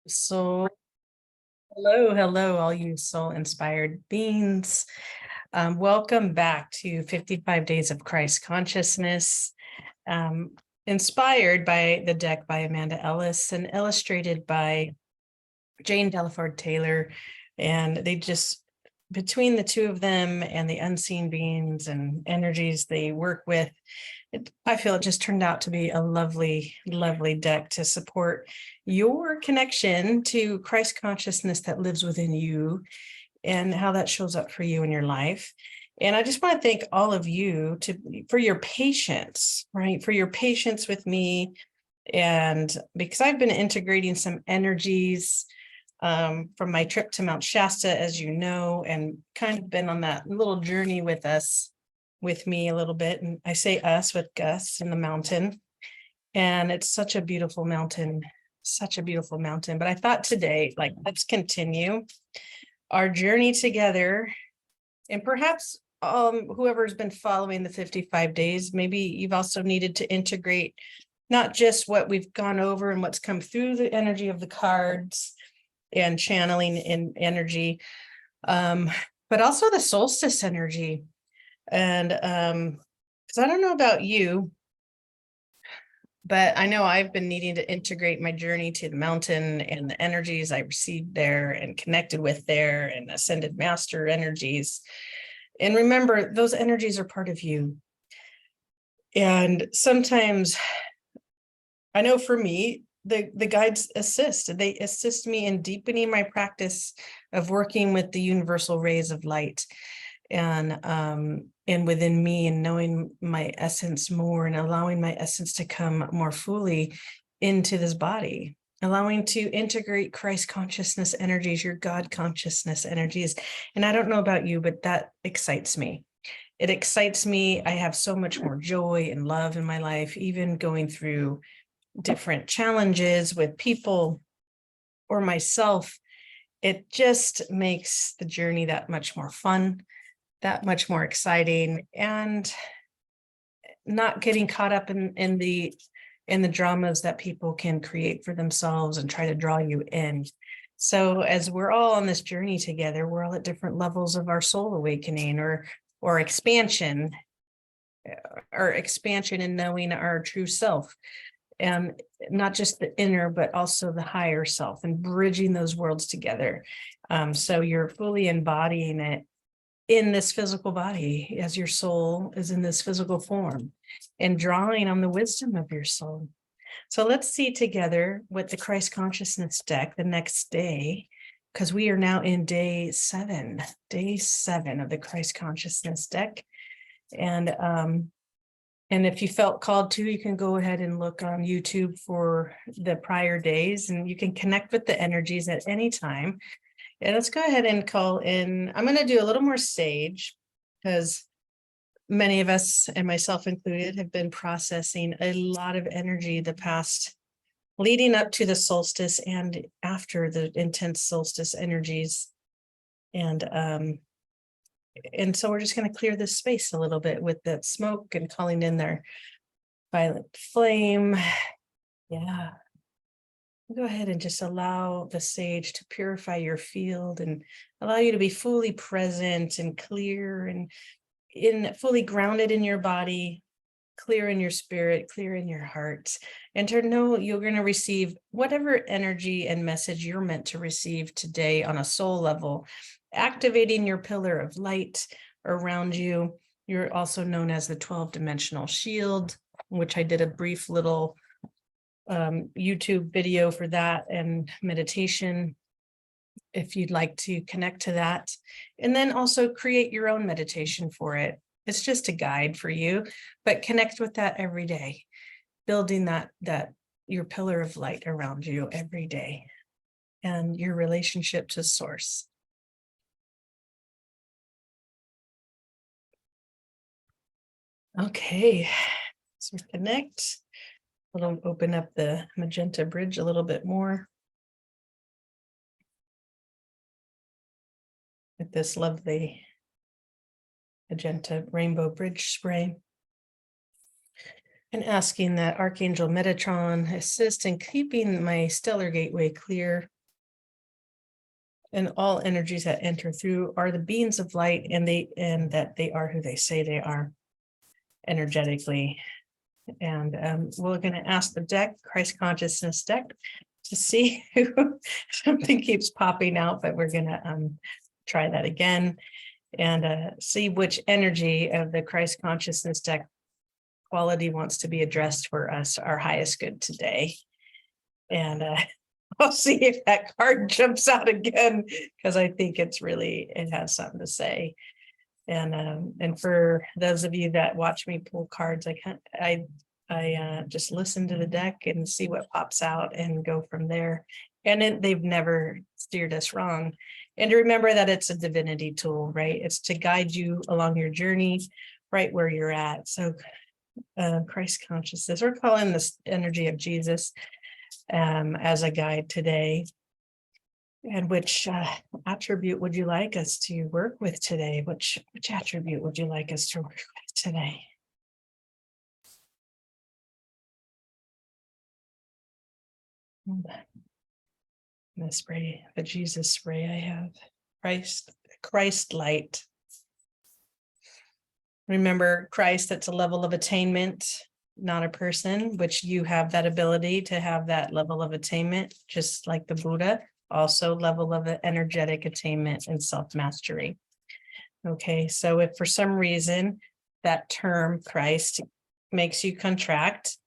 So, hello, all you soul inspired beings. Welcome back to 55 Days of Christ Consciousness, um, inspired by the deck by Amanda Ellis and illustrated by Jane Delaford Taylor. And they just, between the two of them and the unseen beings and energies they work with, I feel it just turned out to be a lovely, lovely deck to support your connection to Christ consciousness that lives within you and how that shows up for you in your life. And I just want to thank all of you for your patience, right? For your patience with me. And because I've been integrating some energies from my trip to Mount Shasta, as you know, and kind of been on that little journey with me a little bit. And I say us with Gus in the mountain. And it's such a beautiful mountain, such a beautiful mountain. But I thought today, let's continue our journey together. And perhaps whoever's been following the 55 days, maybe you've also needed to integrate not just what we've gone over and what's come through the energy of the cards and channeling in energy, but also the solstice energy. And because I don't know about you, but I know I've been needing to integrate my journey to the mountain and the energies I received there and connected with there and ascended master energies. And remember, those energies are part of you. And sometimes, I know for me, the guides assist. They assist me in deepening my practice of working with the universal rays of light and within me, and knowing my essence more and allowing my essence to come more fully into this body, allowing to integrate Christ consciousness energies, your God consciousness energies. And I don't know about you, but that excites me. It excites me. I have so much more joy and love in my life, even going through different challenges with people or myself. It just makes the journey that much more fun, that much more exciting, and not getting caught up in the dramas that people can create for themselves and try to draw you in. So as we're all on this journey together, we're all at different levels of our soul awakening or expansion in knowing our true self. And not just the inner, but also the higher self, and bridging those worlds together. So you're fully embodying it in this physical body as your soul is in this physical form, and drawing on the wisdom of your soul. So let's see together what the Christ consciousness deck the next day, because we are now in day seven of the Christ consciousness deck. And if you felt called to, you can go ahead and look on YouTube for the prior days, and you can connect with the energies at any time. And let's go ahead and call in. I'm going to do a little more sage, because many of us, and myself included, have been processing a lot of energy the past leading up to the solstice and after the intense solstice energies. And so we're just going to clear this space a little bit with that smoke and calling in their violet flame. Yeah. Go ahead and just allow the sage to purify your field and allow you to be fully present and clear and fully grounded in your body, clear in your spirit, clear in your heart, and to know you're going to receive whatever energy and message you're meant to receive today on a soul level, activating your pillar of light around you. You're also known as the 12-dimensional shield, which I did a brief little YouTube video for that, and meditation if you'd like to connect to that, and then also create your own meditation for it. It's just a guide for you, but connect with that every day, building that your pillar of light around you every day and your relationship to source. Okay, so connect. We'll open up the magenta bridge a little bit more with this lovely magenta rainbow bridge spray. And asking that Archangel Metatron assist in keeping my stellar gateway clear And all energies that enter through are the beings of light, and that they are who they say they are energetically. And we're going to ask the deck, Christ consciousness deck, to see who something keeps popping out, but we're going to try that again and see which energy of the Christ consciousness deck quality wants to be addressed for us, our highest good today. And I'll see if that card jumps out again, because I think it has something to say. And for those of you that watch me pull cards, I just listen to the deck and see what pops out and go from there. And they've never steered us wrong. And to remember that it's a divinity tool, right? It's to guide you along your journey right where you're at. So Christ consciousness, we're calling this energy of Jesus as a guide today. And which attribute would you like us to work with today? Which attribute would you like us to work with today? The spray, the Jesus spray I have. Christ light. Remember, Christ, that's a level of attainment, not a person, which you have that ability to have that level of attainment, just like the Buddha, also level of energetic attainment and self-mastery. Okay, so if for some reason that term Christ makes you contract,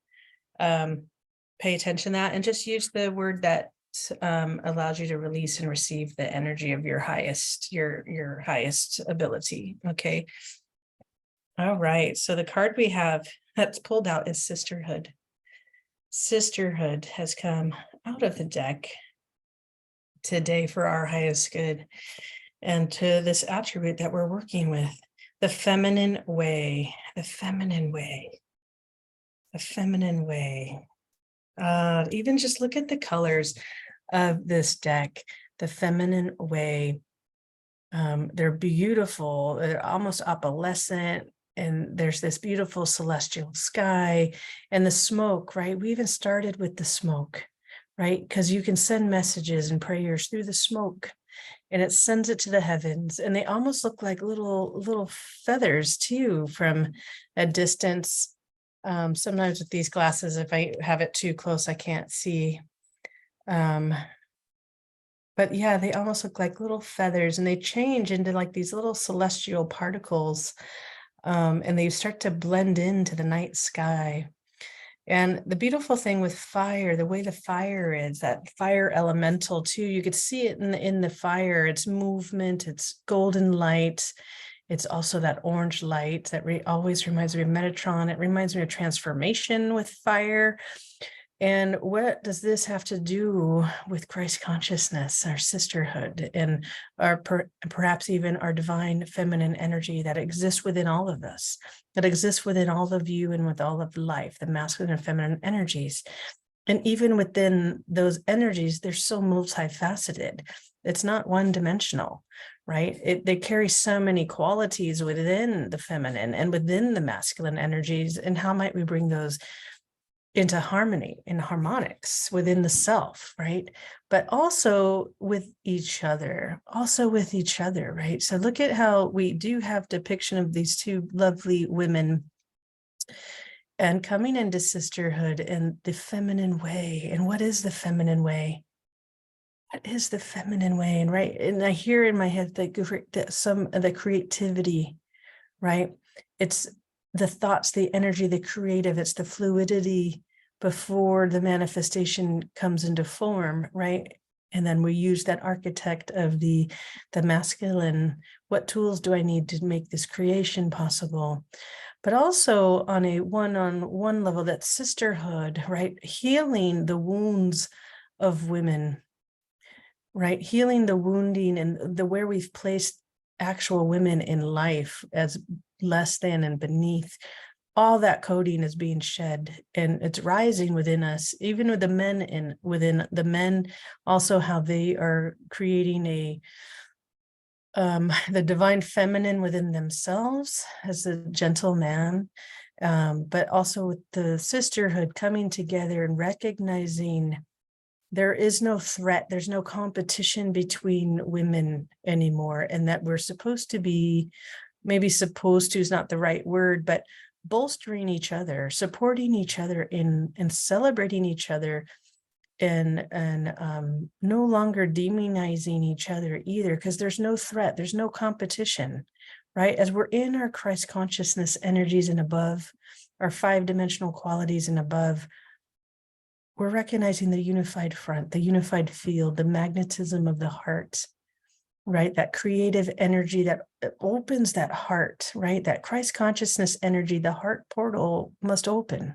pay attention to that and just use the word that allows you to release and receive the energy of your highest ability. Okay. All right. So the card we have that's pulled out is Sisterhood. Sisterhood has come out of the deck today for our highest good and to this attribute that we're working with, the feminine way, the feminine way, the feminine way. Even just look at the colors of this deck, the feminine way. They're beautiful. They're almost opalescent. And there's this beautiful celestial sky and the smoke, right? We even started with the smoke, right? Because you can send messages and prayers through the smoke and it sends it to the heavens. And they almost look like little feathers too from a distance. Sometimes with these glasses, if I have it too close, I can't see. But yeah, they almost look like little feathers and they change into like these little celestial particles. And they start to blend into the night sky. And the beautiful thing with fire, the way the fire is, that fire elemental too, you could see it in the fire, its movement, its golden light. It's also that orange light that always reminds me of Metatron. It reminds me of transformation with fire. And what does this have to do with Christ consciousness, our sisterhood, and our perhaps even our divine feminine energy that exists within all of us, that exists within all of you and with all of life, the masculine and feminine energies. And even within those energies, they're so multifaceted. It's not one-dimensional, right? They carry so many qualities within the feminine and within the masculine energies. And how might we bring those into harmony, in harmonics within the self, right? But also with each other, right? So look at how we do have depiction of these two lovely women and coming into sisterhood and the feminine way. And what is the feminine way? What is the feminine way? And right, and I hear in my head that some of the creativity, right? It's the thoughts, the energy, the creative, it's the fluidity before the manifestation comes into form, right? And then we use that architect of the masculine. What tools do I need to make this creation possible? But also on a one-on-one level, that sisterhood, right? Healing the wounds of women, right? Healing the wounding and where we've placed actual women in life as less than and beneath. All that coding is being shed and it's rising within us, even with the men and within the men, also how they are creating the divine feminine within themselves as a gentle man, but also with the sisterhood coming together and recognizing there is no threat, there's no competition between women anymore, and that we're supposed to be, maybe supposed to is not the right word, but bolstering each other, supporting each other and celebrating each other, and no longer demonizing each other either, because there's no threat, there's no competition, right? As we're in our Christ consciousness energies and above, our 5-dimensional qualities and above, we're recognizing the unified front, the unified field, the magnetism of the heart, right? That creative energy that opens that heart, right? That Christ consciousness energy, the heart portal must open.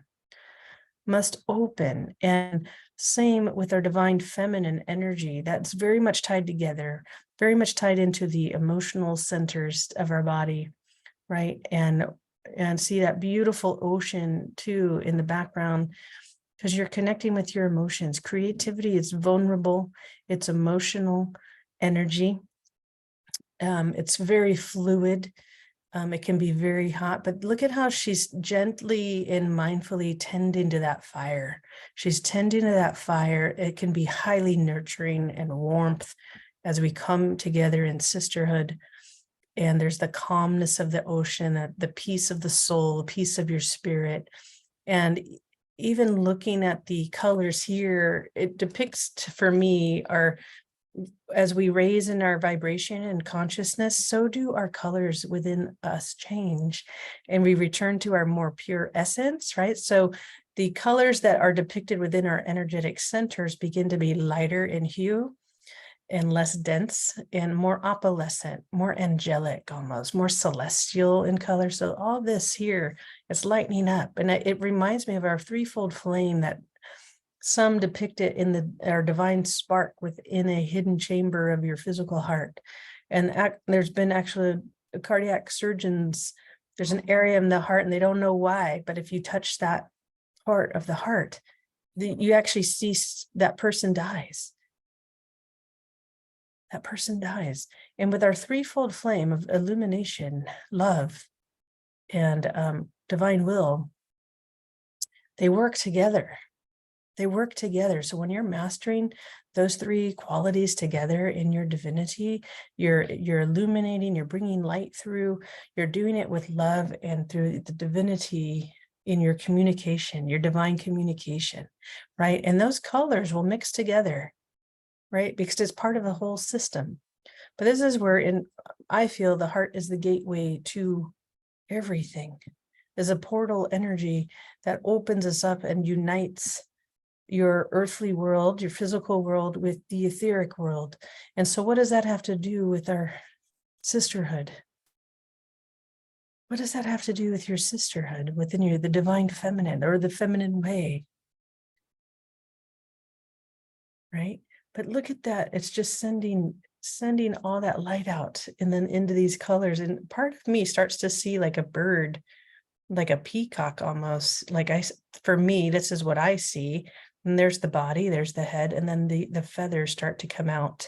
And same with our divine feminine energy, that's very much tied together, very much tied into the emotional centers of our body, right? And see that beautiful ocean too in the background, because you're connecting with your emotions. Creativity is vulnerable, it's emotional energy. It's very fluid. It can be very hot, but look at how she's gently and mindfully tending to that fire. She's tending to that fire. It can be highly nurturing and warmth as we come together in sisterhood. And there's the calmness of the ocean, the peace of the soul, the peace of your spirit. And even looking at the colors here, it depicts for me as we raise in our vibration and consciousness, so do our colors within us change, and we return to our more pure essence, right? So the colors that are depicted within our energetic centers begin to be lighter in hue and less dense and more opalescent, more angelic, almost more celestial in color. So all this here is lightening up, and it reminds me of our threefold flame that some depict it in our divine spark within a hidden chamber of your physical heart. And there's been actually cardiac surgeons, there's an area in the heart and they don't know why, but if you touch that part of the heart, you actually see that person dies. That person dies. And with our threefold flame of illumination, love, and divine will, they work together. They work together. So when you're mastering those 3 qualities together in your divinity, you're illuminating, you're bringing light through, you're doing it with love and through the divinity in your communication, your divine communication, right? And those colors will mix together, right? Because it's part of a whole system. But this is where I feel the heart is the gateway to everything. There's a portal energy that opens us up and unites your earthly world, your physical world, with the etheric world. And so what does that have to do with our sisterhood? What does that have to do with your sisterhood within you, the divine feminine or the feminine way? Right? But look at that. It's just sending all that light out and then into these colors. And part of me starts to see like a bird, like a peacock almost. For me, this is what I see. And there's the body, there's the head, and then the feathers start to come out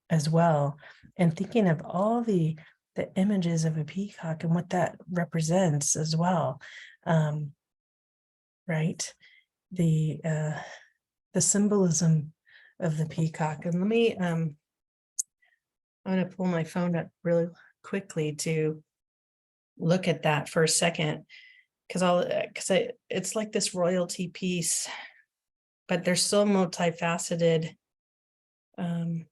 as well. And thinking of all the images of a peacock and what that represents as well, right? The symbolism of the peacock. And let me, I'm going to pull my phone up really quickly to look at that for a second, because it's like this royalty piece, but they're so multifaceted. And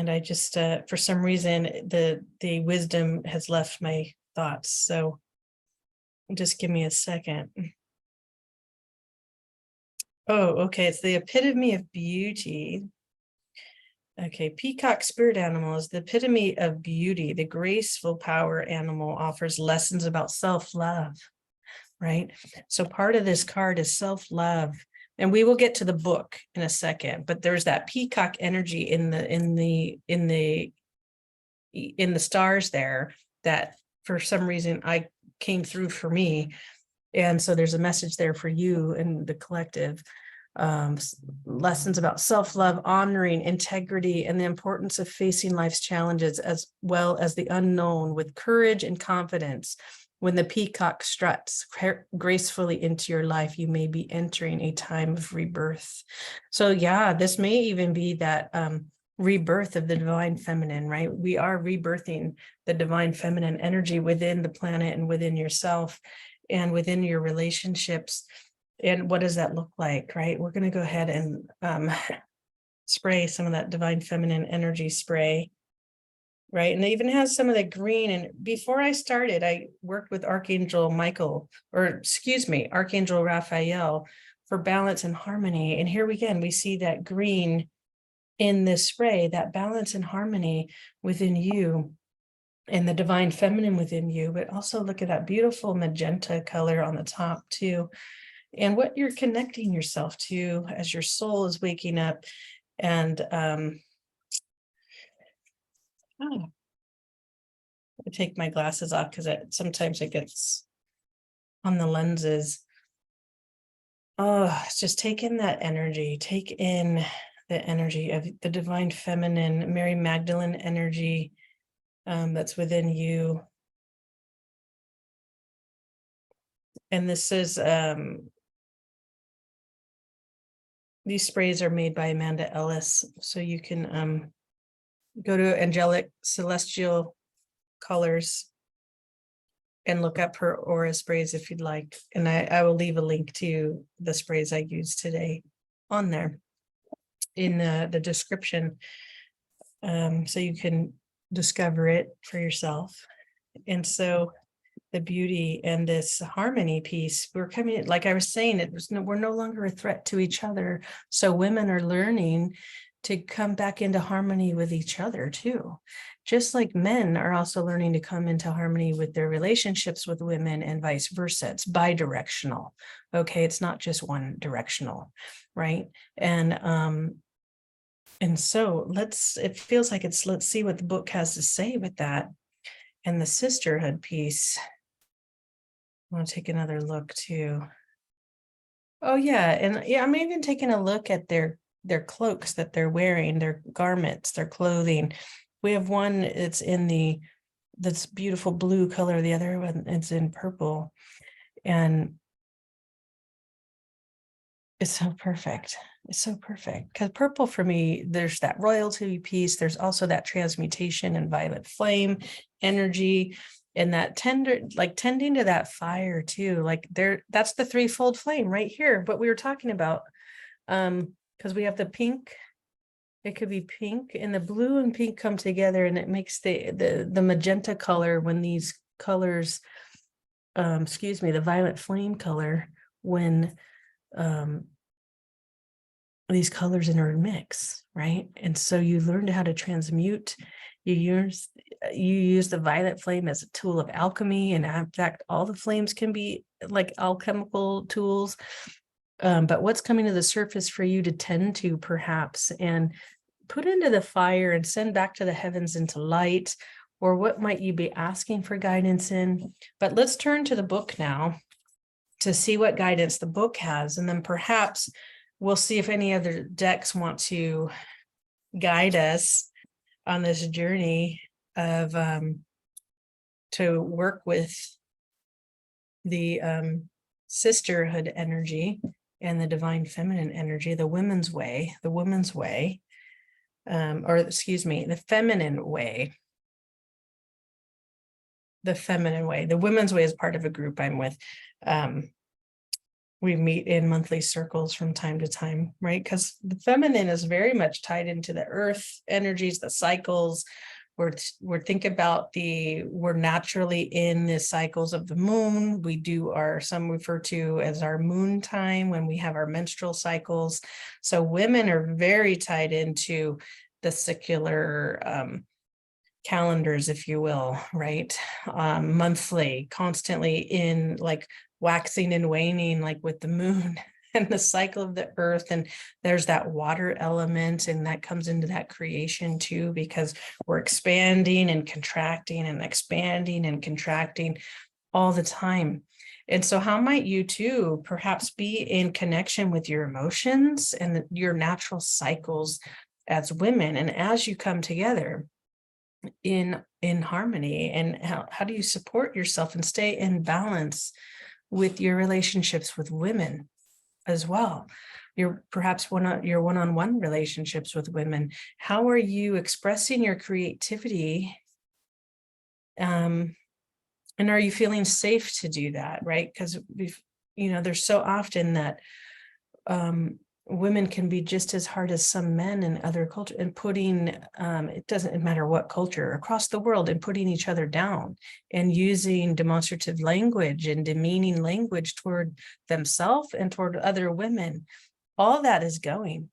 I just, for some reason, the wisdom has left my thoughts. So just give me a second. Oh, okay. It's the epitome of beauty. Okay, peacock spirit animal is the epitome of beauty. The graceful power animal offers lessons about self-love, right? So part of this card is self-love. And we will get to the book in a second, but there's that peacock energy in the stars there that for some reason I came through for me. And so there's a message there for you and the collective. Lessons about self-love, honoring integrity, and the importance of facing life's challenges, as well as the unknown, with courage and confidence. When the peacock struts gracefully into your life, you may be entering a time of rebirth. So yeah, this may even be that rebirth of the divine feminine, right? We are rebirthing the divine feminine energy within the planet and within yourself and within your relationships. And what does that look like, right? We're going to go ahead and spray some of that divine feminine energy spray. Right. And it even has some of the green. And before I started, I worked with Archangel Archangel Raphael for balance and harmony. And here again, we see that green in this spray, that balance and harmony within you and the divine feminine within you. But also look at that beautiful magenta color on the top too. And what you're connecting yourself to as your soul is waking up. And I take my glasses off because sometimes it gets on the lenses. Oh, just take in that energy. Take in the energy of the divine feminine, Mary Magdalene energy that's within you. And this is, these sprays are made by Amanda Ellis. So you can go to Angelic Celestial Colors and look up her aura sprays if you'd like. And I will leave a link to the sprays I used today on there in the description, so you can discover it for yourself. And so the beauty and this harmony piece, we're coming, like I was saying, we're no longer a threat to each other. So women are learning to come back into harmony with each other too. Just like men are also learning to come into harmony with their relationships with women and vice versa. It's bi-directional. Okay, it's not just one directional, right? And so it feels like let's see what the book has to say with that. And the sisterhood piece, I want to take another look too. Oh yeah, and yeah, I'm even taking a look at their cloaks that they're wearing, their garments, their clothing. We have one, it's in this beautiful blue color. The other one, it's in purple. And it's so perfect. It's so perfect. Because purple for me, there's that royalty piece. There's also that transmutation and violet flame energy. And that tending to that fire too. Like that's the threefold flame right here. What we were talking about. Because we have the pink. It could be pink, and the blue and pink come together, and it makes the magenta color when these colors, the violet flame color, when these colors intermix, right? And so you learned how to transmute. You use the violet flame as a tool of alchemy, and in fact, all the flames can be like alchemical tools. But what's coming to the surface for you to tend to, perhaps, and put into the fire and send back to the heavens into light, or what might you be asking for guidance in? But let's turn to the book now to see what guidance the book has, and then perhaps we'll see if any other decks want to guide us on this journey of to work with the sisterhood energy and the divine feminine energy, the women's way, the feminine way. The feminine way. The women's way is part of a group I'm with. We meet in monthly circles from time to time, right? Because the feminine is very much tied into the earth energies, the cycles. We're naturally in the cycles of the moon. We do some refer to as our moon time when we have our menstrual cycles. So women are very tied into the secular calendars, if you will, right? Monthly, constantly in like waxing and waning, like with the moon and the cycle of the earth. And there's that water element, and that comes into that creation too, because we're expanding and contracting and expanding and contracting all the time. And so how might you too perhaps be in connection with your emotions and your natural cycles as women? And as you come together, in harmony? And how do you support yourself and stay in balance with your relationships with women as well? Your one-on-one relationships with women. How are you expressing your creativity? And are you feeling safe to do that, right? Because there's so often that women can be just as hard as some men in other cultures, and putting it doesn't matter what culture across the world, and putting each other down and using demonstrative language and demeaning language toward themselves and toward other women. All that is going.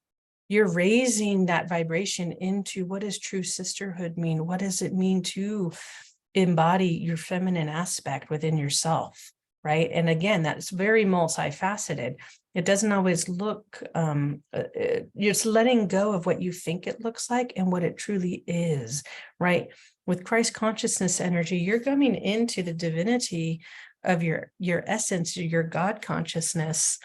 You're raising that vibration into what does true sisterhood mean? What does it mean to embody your feminine aspect within yourself, right? And again, that's very multifaceted. It doesn't always look, you're just letting go of what you think it looks like and what it truly is, right? With Christ consciousness energy, you're coming into the divinity of your essence, your God consciousness,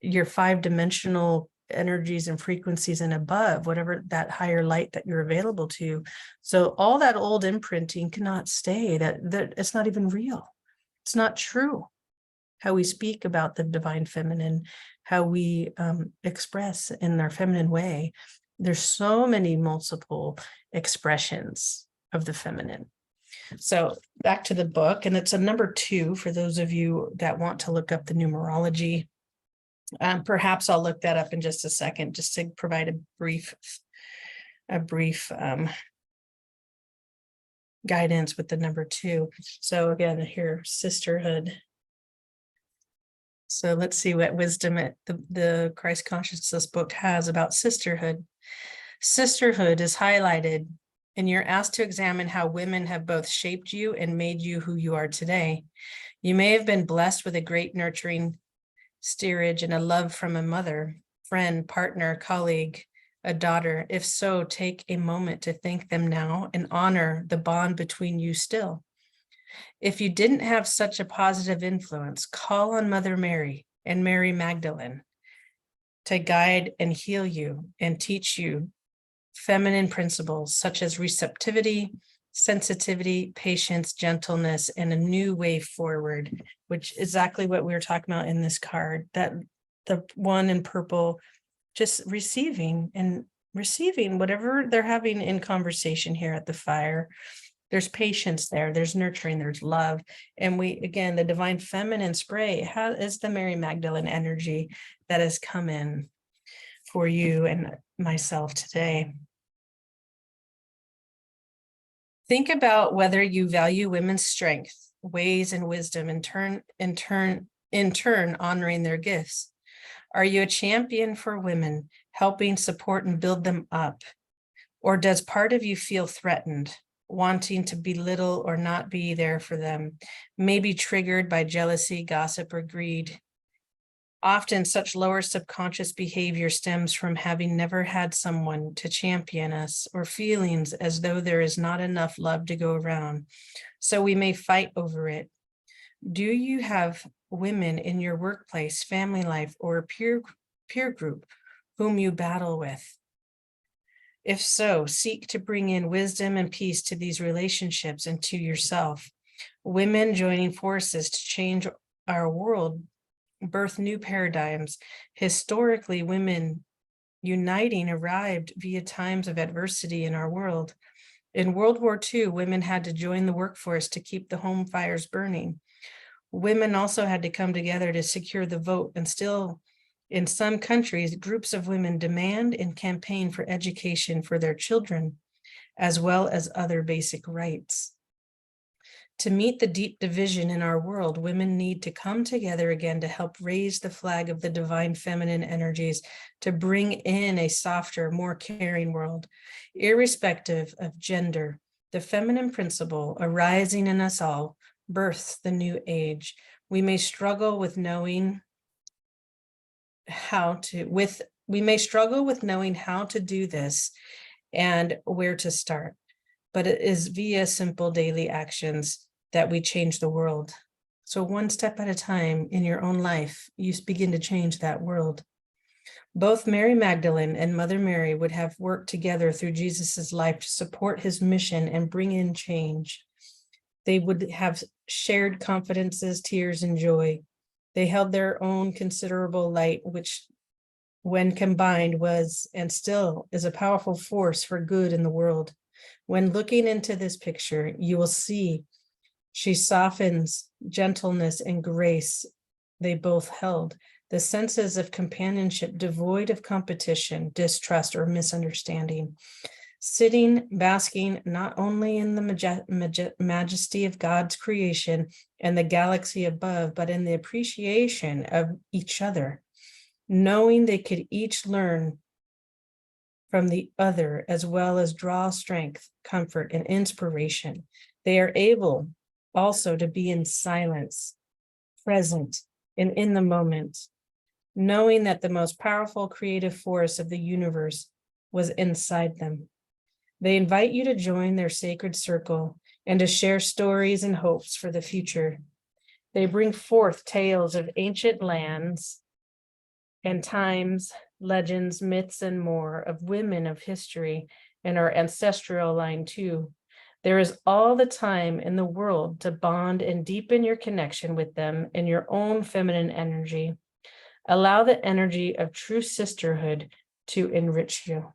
your 5-dimensional energies and frequencies and above, whatever that higher light that you're available to. So all that old imprinting cannot stay. That it's not even real. It's not true. How we speak about the divine feminine, how we express in our feminine way. There's so many multiple expressions of the feminine. So back to the book, and it's a number 2 for those of you that want to look up the numerology. Perhaps I'll look that up in just a second, just to provide a brief guidance with the number 2. So again, here, sisterhood. So let's see what wisdom the Christ Consciousness book has about sisterhood. Sisterhood is highlighted, and you're asked to examine how women have both shaped you and made you who you are today. You may have been blessed with a great nurturing steerage and a love from a mother, friend, partner, colleague, a daughter. If so, take a moment to thank them now and honor the bond between you still. If you didn't have such a positive influence, call on Mother Mary and Mary Magdalene to guide and heal you and teach you feminine principles such as receptivity, sensitivity, patience, gentleness, and a new way forward, which is exactly what we were talking about in this card, that the one in purple, just receiving whatever they're having in conversation here at the fire. There's patience there, there's nurturing, there's love. And again, the divine feminine spray is the Mary Magdalene energy that has come in for you and myself today. Think about whether you value women's strength, ways, and wisdom, in turn honoring their gifts. Are you a champion for women, helping support and build them up? Or does part of you feel threatened, wanting to belittle or not be there for them, maybe triggered by jealousy, gossip, or greed? Often such lower subconscious behavior stems from having never had someone to champion us, or feelings as though there is not enough love to go around. So we may fight over it. Do you have women in your workplace, family life, or a peer group whom you battle with? If so, seek to bring in wisdom and peace to these relationships and to yourself. Women joining forces to change our world, birth new paradigms. Historically, women uniting arrived via times of adversity in our world. In World War II, women had to join the workforce to keep the home fires burning. Women also had to come together to secure the vote, and still, in some countries, groups of women demand and campaign for education for their children, as well as other basic rights. To meet the deep division in our world, women need to come together again to help raise the flag of the divine feminine energies, to bring in a softer, more caring world. Irrespective of gender, the feminine principle arising in us all births the new age. We may struggle with knowing how to do this and where to start, but it is via simple daily actions that we change the world. So one step at a time in your own life, you begin to change that world. Both Mary Magdalene and Mother Mary would have worked together through Jesus's life to support his mission and bring in change. They would have shared confidences, tears, and joy. They held their own considerable light, which, when combined, was and still is a powerful force for good in the world. When looking into this picture, you will see she softens gentleness and grace they both held, the senses of companionship devoid of competition, distrust, or misunderstanding. Sitting, basking not only in the majesty of God's creation and the galaxy above, but in the appreciation of each other, knowing they could each learn from the other, as well as draw strength, comfort, and inspiration. They are able also to be in silence, present, and in the moment, knowing that the most powerful creative force of the universe was inside them. They invite you to join their sacred circle and to share stories and hopes for the future. They bring forth tales of ancient lands and times, legends, myths, and more, of women of history and our ancestral line too. There is all the time in the world to bond and deepen your connection with them in your own feminine energy. Allow the energy of true sisterhood to enrich you.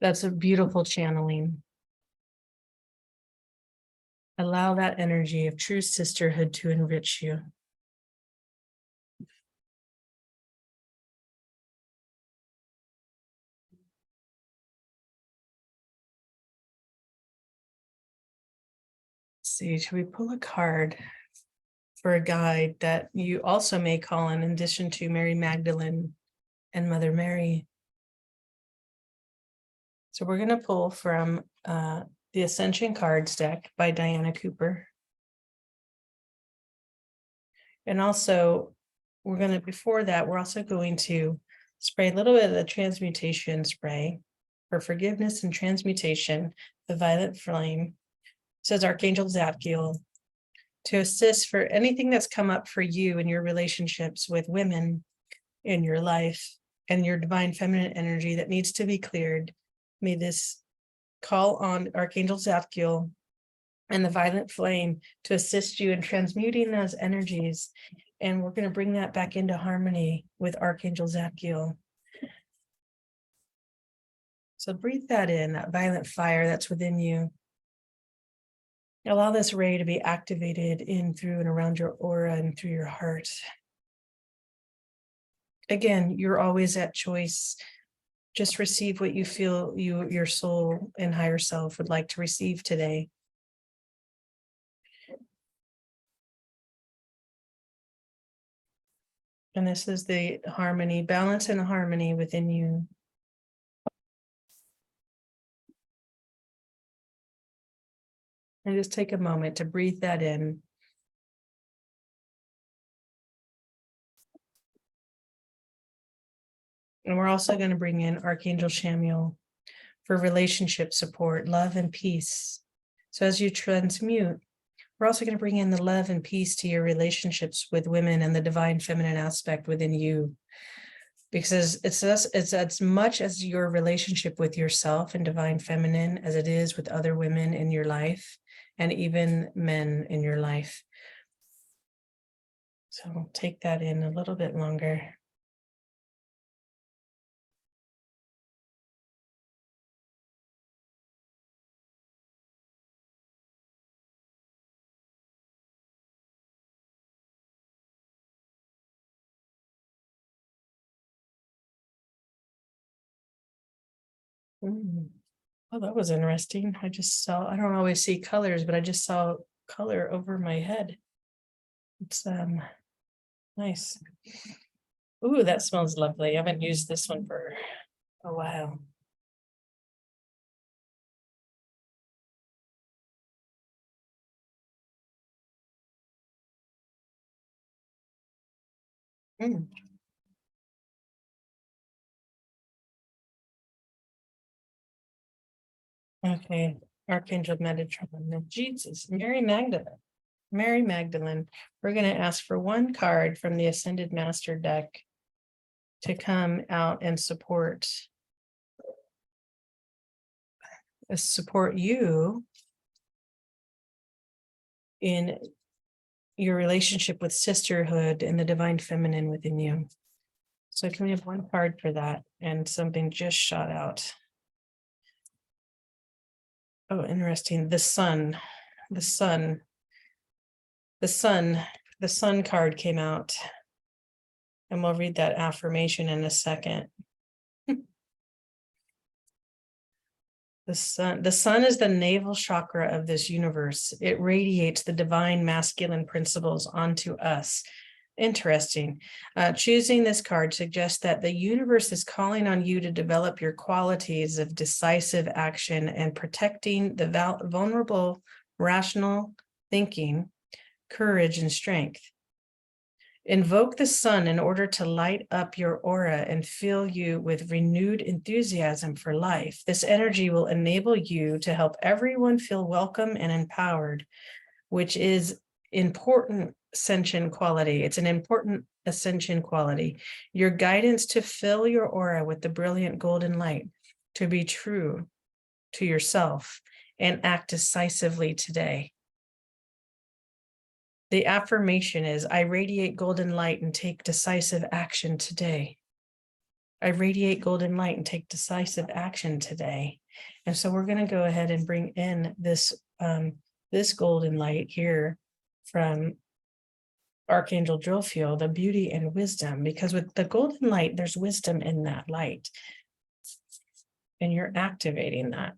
That's a beautiful channeling. Allow that energy of true sisterhood to enrich you. Let's see, should we pull a card for a guide that you also may call in addition to Mary Magdalene and Mother Mary? So we're going to pull from the Ascension Cards deck by Diana Cooper. And also, before that, we're also going to spray a little bit of the transmutation spray for forgiveness and transmutation, the violet flame. It says Archangel Zadkiel, to assist for anything that's come up for you in your relationships with women in your life and your divine feminine energy that needs to be cleared. May this call on Archangel Zadkiel and the violet flame to assist you in transmuting those energies. And we're going to bring that back into harmony with Archangel Zadkiel. So breathe that in, that violet fire that's within you. Allow this ray to be activated in, through, and around your aura and through your heart. Again, you're always at choice. Just receive what you feel your soul and higher self would like to receive today. And this is the harmony, balance and harmony within you. And just take a moment to breathe that in. And we're also going to bring in Archangel Chamuel for relationship support, love, and peace. So as you transmute, we're also going to bring in the love and peace to your relationships with women and the divine feminine aspect within you. Because it's as much as your relationship with yourself and divine feminine as it is with other women in your life and even men in your life. So take that in a little bit longer. Oh, that was interesting. I don't always see colors, but I just saw color over my head. It's nice. Ooh, that smells lovely. I haven't used this one for a while. Mm. Okay, Archangel Metatron, and Jesus, Mary Magdalene. Mary Magdalene. We're going to ask for one card from the Ascended Master deck to come out and support you in your relationship with sisterhood and the divine feminine within you. So can we have one card for that? And something just shot out. Oh, interesting. The sun card came out. And we'll read that affirmation in a second. The sun is the naval chakra of this universe. It radiates the divine masculine principles onto us. Interesting. Choosing this card suggests that the universe is calling on you to develop your qualities of decisive action and protecting the vulnerable, rational thinking, courage, and strength. Invoke the sun in order to light up your aura and fill you with renewed enthusiasm for life. This energy will enable you to help everyone feel welcome and empowered, which is important ascension quality. It's an important ascension quality. Your guidance to fill your aura with the brilliant golden light, to be true to yourself and act decisively today. The affirmation is, I radiate golden light and take decisive action today. I radiate golden light and take decisive action today. And so we're going to go ahead and bring in this golden light here from Archangel Jophiel, the beauty and wisdom, because with the golden light, there's wisdom in that light. And you're activating that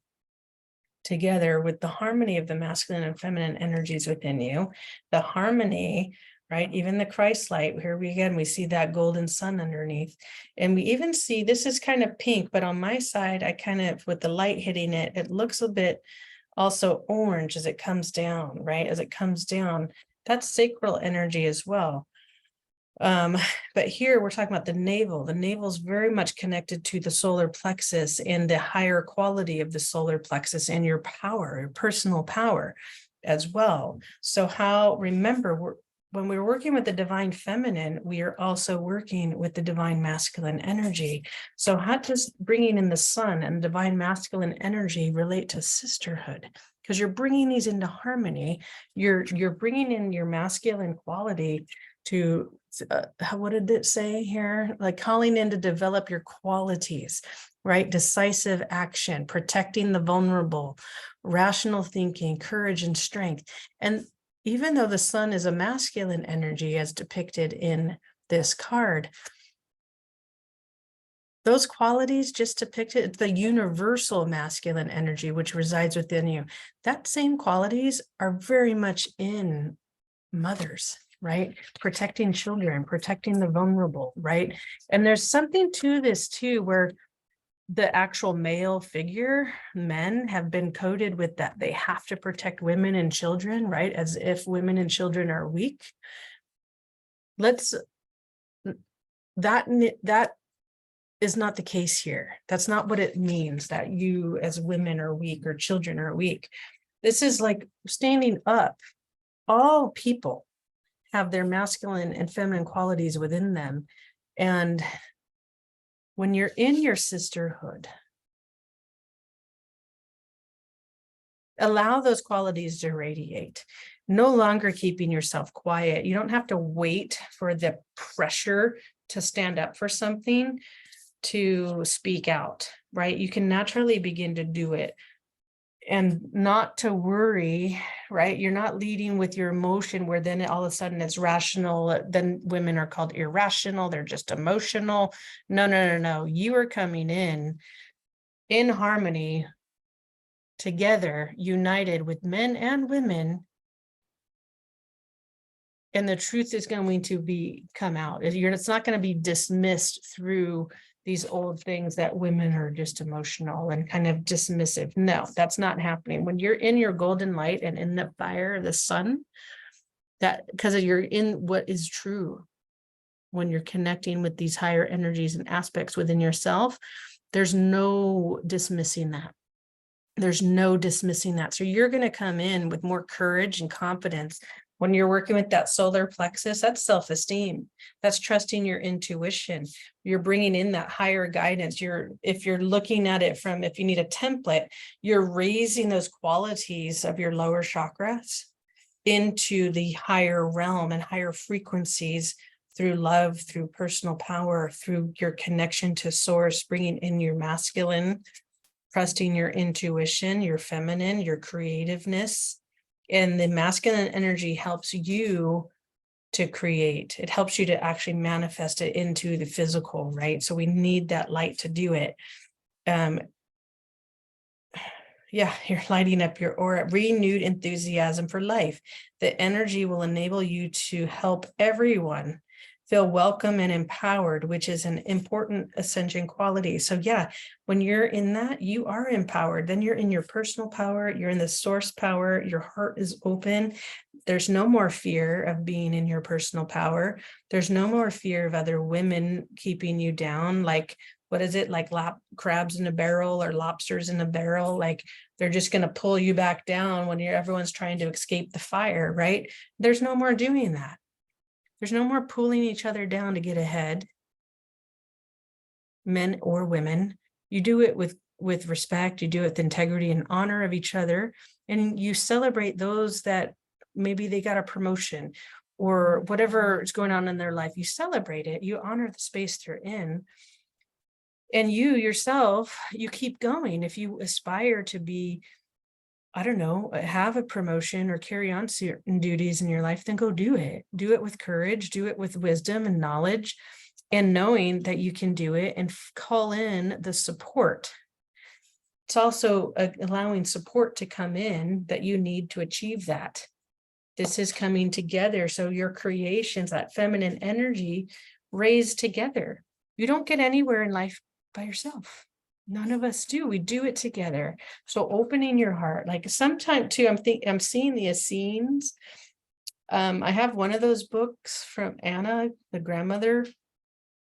together with the harmony of the masculine and feminine energies within you, the harmony, right? Even the Christ light, here we see that golden sun underneath. And we even see, this is kind of pink, but on my side, I kind of, with the light hitting it, it looks a bit also orange as it comes down, right? As it comes down, that's sacral energy as well. But here we're talking about the navel. The navel is very much connected to the solar plexus and the higher quality of the solar plexus and your power, your personal power as well. So remember, when we're working with the divine feminine, we are also working with the divine masculine energy. So how does bringing in the sun and divine masculine energy relate to sisterhood? Because you're bringing these into harmony. You're bringing in your masculine quality to what did it say here? Like calling in to develop your qualities, right? Decisive action, protecting the vulnerable, rational thinking, courage, and strength. And even though the sun is a masculine energy as depicted in this card, those qualities just depicted, the universal masculine energy which resides within you, that same qualities are very much in mothers, right? Protecting children, protecting the vulnerable, right? And there's something to this too, where the actual male figure, men, have been coded with that. They have to protect women and children, right? As if women and children are weak. That is not the case here. That's not what it means, that you as women are weak or children are weak. This is like standing up. All people have their masculine and feminine qualities within them. And when you're in your sisterhood, allow those qualities to radiate, no longer keeping yourself quiet. You don't have to wait for the pressure to stand up for something to speak out, right? You can naturally begin to do it. And not to worry, right? You're not leading with your emotion where then all of a sudden it's rational. Then women are called irrational. They're just emotional. No. You are coming in harmony together, united with men and women. And the truth is going to come out. It's not going to be dismissed through these old things that women are just emotional and kind of dismissive. No, that's not happening. When you're in your golden light and in the fire of the sun, that because you're in what is true, when you're connecting with these higher energies and aspects within yourself, there's no dismissing that. There's no dismissing that. So you're going to come in with more courage and confidence. When you're working with that solar plexus, that's self-esteem. That's trusting your intuition. You're bringing in that higher guidance. If you're looking at it from, if you need a template, you're raising those qualities of your lower chakras into the higher realm and higher frequencies through love, through personal power, through your connection to source, bringing in your masculine, trusting your intuition, your feminine, your creativeness. And the masculine energy helps you to create. It helps you to actually manifest it into the physical, right? So we need that light to do it. Yeah, you're lighting up your aura, renewed enthusiasm for life. The energy will enable you to help everyone feel welcome and empowered, which is an important ascension quality. So yeah, when you're in that, you are empowered. Then you're in your personal power, you're in the source power, your heart is open. There's no more fear of being in your personal power. There's no more fear of other women keeping you down. Like, what is it? Like crabs in a barrel or lobsters in a barrel. Like they're just going to pull you back down when everyone's trying to escape the fire, right? There's no more doing that. There's no more pulling each other down to get ahead, men or women. You do it with respect, you do it with integrity and honor of each other, and you celebrate those that maybe they got a promotion or whatever is going on in their life. You celebrate it, you honor the space they're in, and you yourself, you keep going. If you aspire to be, I don't know, have a promotion or carry on certain duties in your life, then go do it. Do it with courage, do it with wisdom and knowledge, and knowing that you can do it, and call in the support. It's also allowing support to come in that you need to achieve that. This is coming together. So your creations, that feminine energy, raised together. You don't get anywhere in life by yourself. None of us do. We do it together. So opening your heart, like sometime too, I'm seeing the Essenes. I have one of those books from Anna, the grandmother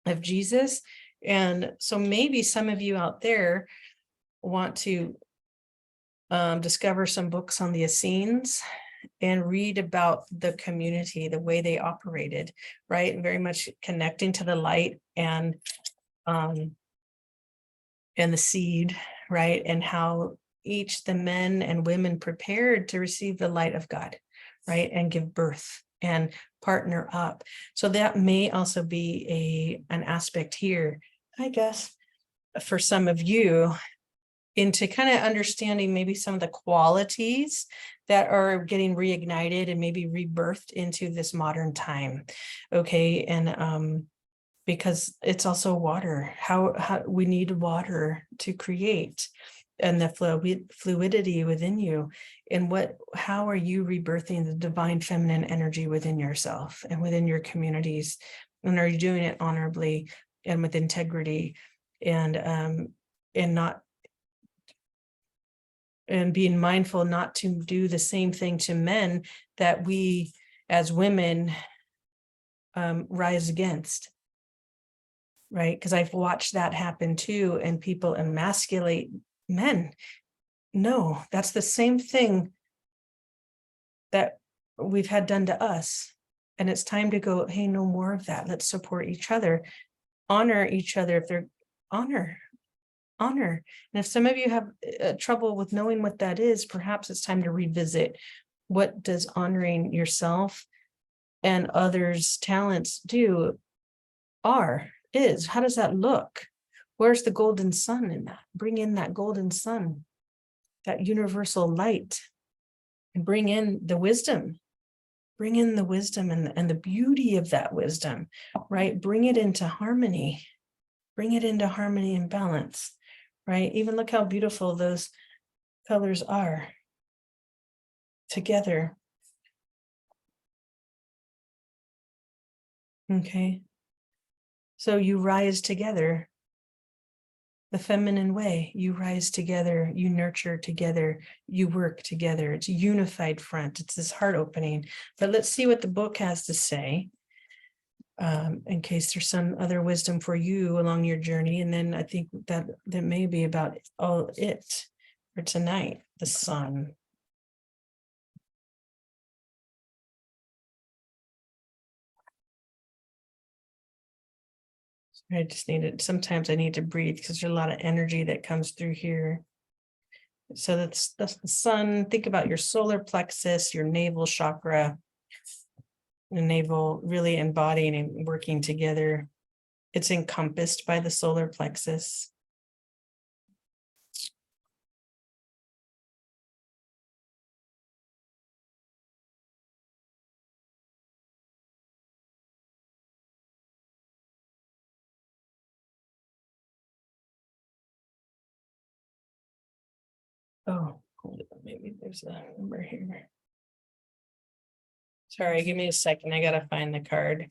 of Jesus. And so maybe some of you out there want to discover some books on the Essenes and read about the community, the way they operated, right? Very much connecting to the light and the seed, right? And how each the men and women prepared to receive the light of God, right? And give birth and partner up. So that may also be an aspect here, I guess, for some of you, into kind of understanding maybe some of the qualities that are getting reignited and maybe rebirthed into this modern time. Okay. And because it's also water, how we need water to create, and the fluidity within you, and how are you rebirthing the divine feminine energy within yourself and within your communities, and are you doing it honorably and with integrity, and not, and being mindful not to do the same thing to men that we as women rise against. Right? Because I've watched that happen too, and people emasculate men. No, that's the same thing that we've had done to us. And it's time to go, hey, no more of that. Let's support each other, honor each other. If they're honor. And if some of you have trouble with knowing what that is, perhaps it's time to revisit, what does honoring yourself and others' talents is, how does that look? Where's the golden sun in that? Bring in that golden sun, that universal light, and bring in the wisdom. Bring in the wisdom and the beauty of that wisdom, right? Bring it into harmony. Bring it into harmony and balance, right? Even look how beautiful those colors are together. Okay. So you rise together, the feminine way. You rise together, you nurture together, you work together. It's a unified front. It's this heart opening. But let's see what the book has to say, in case there's some other wisdom for you along your journey. And then I think that may be about all it, for tonight, the sun. I just need it. Sometimes I need to breathe because there's a lot of energy that comes through here. So that's the sun. Think about your solar plexus, your navel chakra, the navel really embodying and working together. It's encompassed by the solar plexus. Oh, hold it. Maybe there's a number here. Sorry, give me a second. I gotta find the card.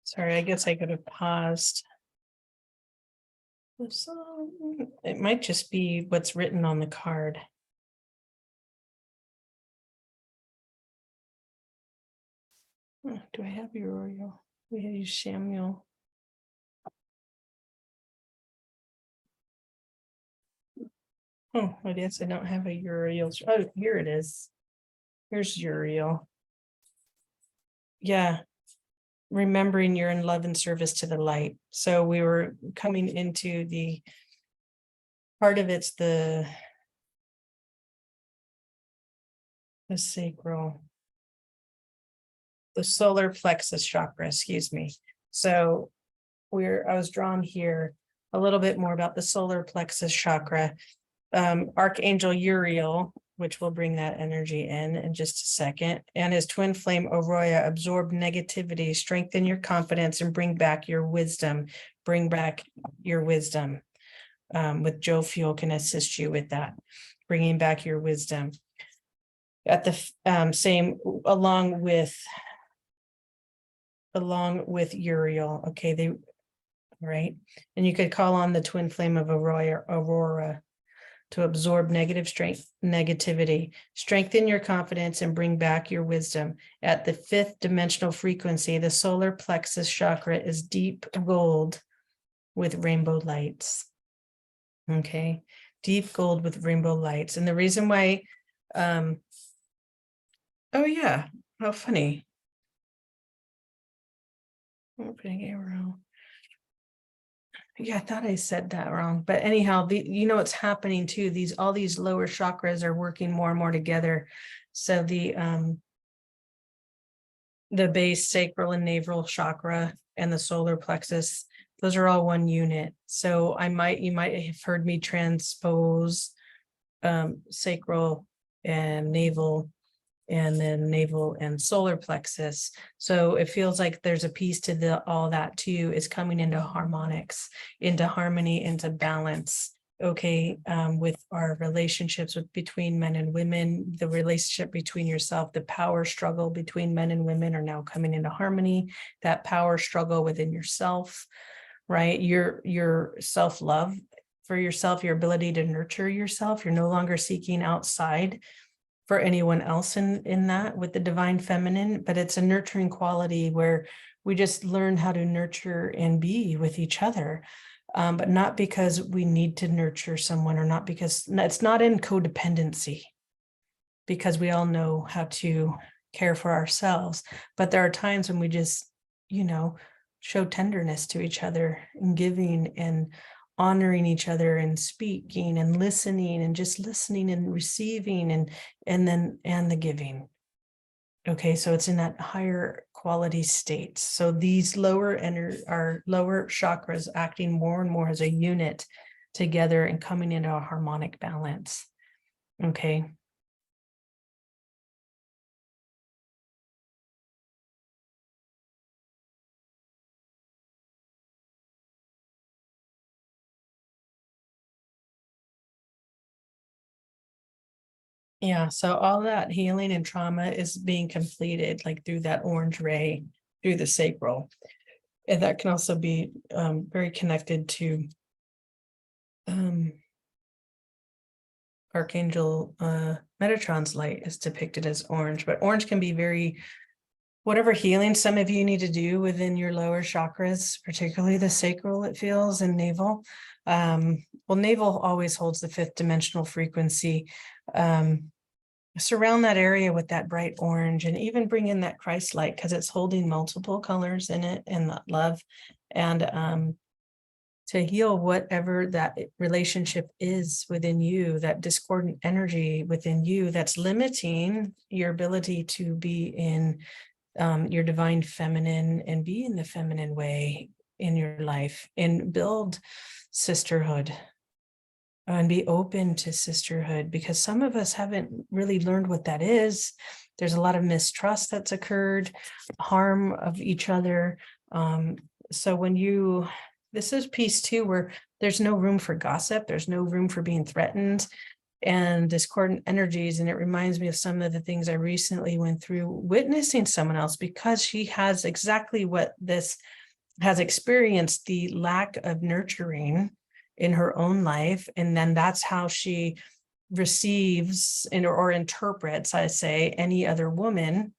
Sorry, I guess I could have paused. It might just be what's written on the card. Do I have Uriel? We use Samuel. Oh, I guess I don't have a Uriel. Oh, here it is. Here's Uriel. Yeah. Remembering you're in love and service to the light. So we were coming into the part of it's the sacral, the solar plexus chakra, excuse me. So I was drawn here a little bit more about the solar plexus chakra. Archangel Uriel, which will bring that energy in just a second, and his twin flame Aurora absorb negativity, strengthen your confidence, and bring back your wisdom. Bring back your wisdom. With Joe Fuel can assist you with that, bringing back your wisdom. At the same, along with Uriel, okay, right, and you could call on the twin flame of Aurora to absorb negativity, strengthen your confidence, and bring back your wisdom. At the 5th dimensional frequency, the solar plexus chakra is deep gold with rainbow lights. Okay, deep gold with rainbow lights. And the reason why, oh yeah, how funny. Opening arrow. Yeah, I thought I said that wrong, but anyhow, you know what's happening too. All these lower chakras are working more and more together. So the base, sacral, and navel chakra and the solar plexus, those are all one unit. So you might have heard me transpose sacral and navel, and then navel and solar plexus. So it feels like there's a piece to all that too is coming into harmonics, into harmony, into balance. Okay, with our relationships between men and women, the relationship between yourself, the power struggle between men and women are now coming into harmony. That power struggle within yourself, right? Your self-love for yourself, your ability to nurture yourself. You're no longer seeking outside for anyone else in that with the divine feminine, but it's a nurturing quality where we just learn how to nurture and be with each other, but not because we need to nurture someone, or not because it's not in codependency, because we all know how to care for ourselves. But there are times when we just, show tenderness to each other and giving and honoring each other and speaking and listening and just listening and receiving and the giving. Okay, so it's in that higher quality state. So these lower chakras acting more and more as a unit together and coming into a harmonic balance. Okay. Yeah, so all that healing and trauma is being completed like through that orange ray, through the sacral. And that can also be very connected to Archangel Metatron's light is depicted as orange, but orange can be very, whatever healing some of you need to do within your lower chakras, particularly the sacral, it feels, and navel. Well, navel always holds the fifth dimensional frequency. Surround that area with that bright orange and even bring in that Christ light because it's holding multiple colors in it and that love. And to heal whatever that relationship is within you, that discordant energy within you that's limiting your ability to be in your divine feminine and be in the feminine way in your life and build sisterhood and be open to sisterhood, because some of us haven't really learned what that is. There's a lot of mistrust that's occurred, harm of each other. So when this is piece 2, where there's no room for gossip, there's no room for being threatened and discordant energies. And it reminds me of some of the things I recently went through witnessing someone else, because she has exactly what this has experienced, the lack of nurturing in her own life. And then that's how she receives or interprets, I say, any other woman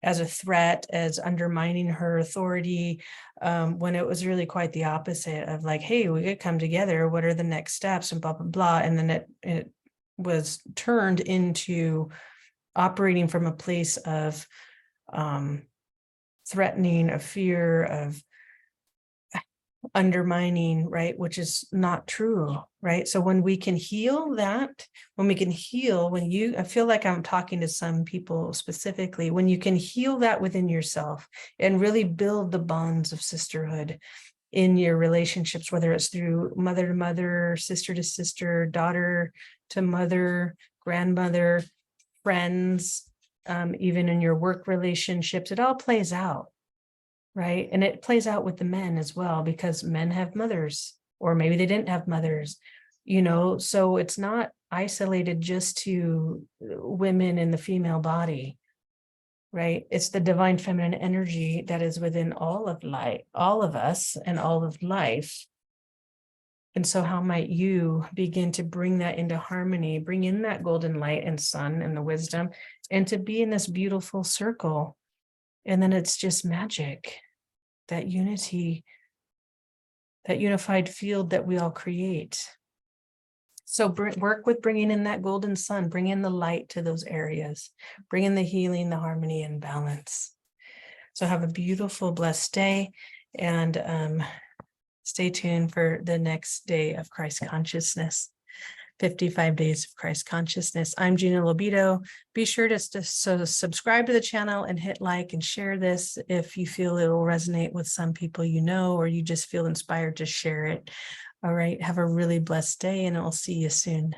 as a threat, as undermining her authority, when it was really quite the opposite of like, hey, we could come together. What are the next steps? And blah, blah, blah. And then it was turned into operating from a place of threatening, of fear, of undermining, right? Which is not true, right? So when we can heal that, I feel like I'm talking to some people specifically, when you can heal that within yourself and really build the bonds of sisterhood in your relationships, whether it's through mother to mother, sister to sister, daughter to mother, grandmother, friends, even in your work relationships, it all plays out. Right. And it plays out with the men as well, because men have mothers, or maybe they didn't have mothers, so it's not isolated just to women in the female body. Right. It's the divine feminine energy that is within all of life, all of us, and all of life. And so how might you begin to bring that into harmony, bring in that golden light and sun and the wisdom, and to be in this beautiful circle? And then it's just magic, that unity, that unified field that we all create. So work with bringing in that golden sun, bring in the light to those areas, bring in the healing, the harmony, and balance. So have a beautiful, blessed day, and stay tuned for the next day of Christ consciousness. 55 days of Christ consciousness. I'm Gina Lobido. Be sure to subscribe to the channel and hit like and share this if you feel it will resonate with some people or you just feel inspired to share it. All right. Have a really blessed day, and I'll see you soon.